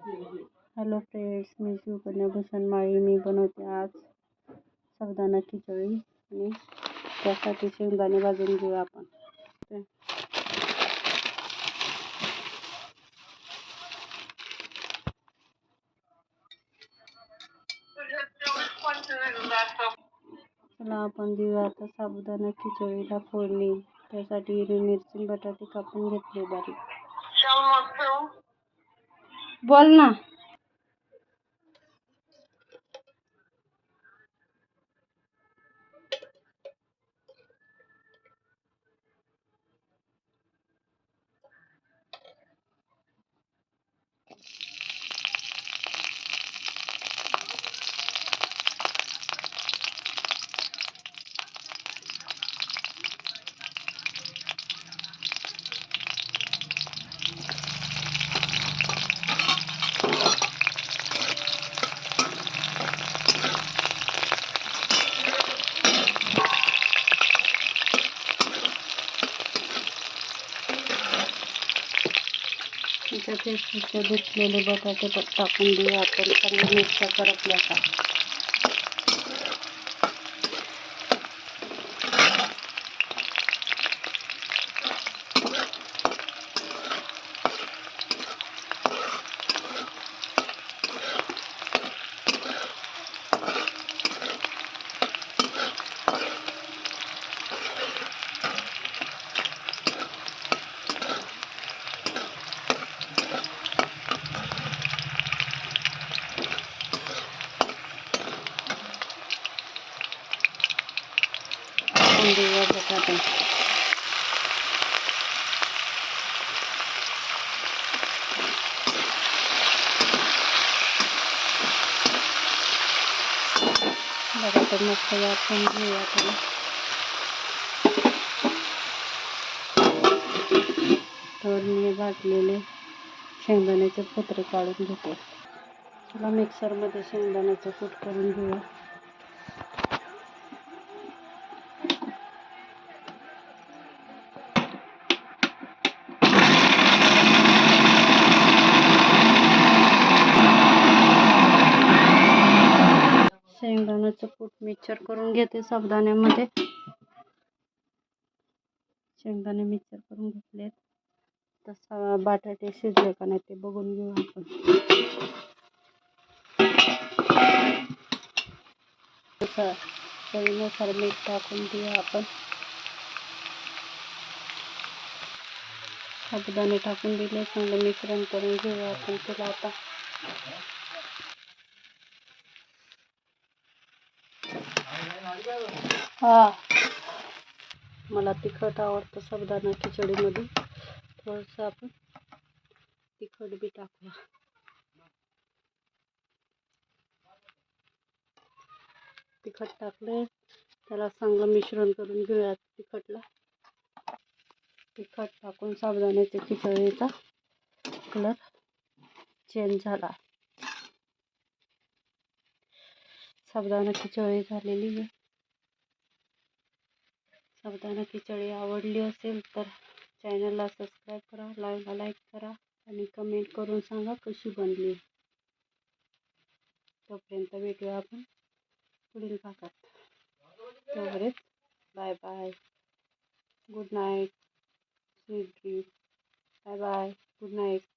Hello friends, मी शिवकन्या भूषण माळी. मी बनवते आज साबुदाणा खिचडी आणि त्यासाठी शेंगदाणे भाजून घेऊया आपण. चला आपण देऊया आता साबुदाणा खिचडीला फोडणी. त्यासाठी हिरवी मिरची बटाटे कापून घेतले बारीक. बोल ना. त्याच्यात स्वच्छ धुतलेले बटाटे टाकून देऊया आपण. चांगले मिरच्या करपल्या का. देऊया बटाटे. बटाटे मस्त वाफवून घेऊया त्याला. तर मी भाजलेले शेंगदाण्याचे फोतरे काढून घेते. चला मिक्सरमध्ये शेंगदाण्याचं कूट करून घेऊया. शेंगदाण्याचं कूट मिक्सर करून घेते साबुदाण्यामध्ये. शेंगदाणे मिक्सर करून घेतलेत. तसा बटाटे शिजले का नाही ते बघून घेऊ आपण. चवीनुसार मीठ टाकून देऊया आपण. साबुदाणे टाकून दिले. चांगलं मिश्रण करून घेऊया आपण त्याला आता. मला तिखट आवडतं साबुदाणा खिचडीमध्ये. थोडंसं आपण तिखट बी टाकूया. तिखट टाकले त्याला चांगलं मिश्रण करून घेऊया. तिखट टाकून साबुदाण्याच्या खिचडीचा कलर चेंज झाला. साबुदाणा खिचडी झालेली आहे. साबुदाणा खिचडी आवडली असेल तर चॅनलला सबस्क्राईब करा, लाईक करा आणि कमेंट करून सांगा कशी बनली. तोपर्यंत भेटूया आपण पुढील भागात. तोपर्यंत bye bye. Good night. Sweet dream. Bye bye. Good night.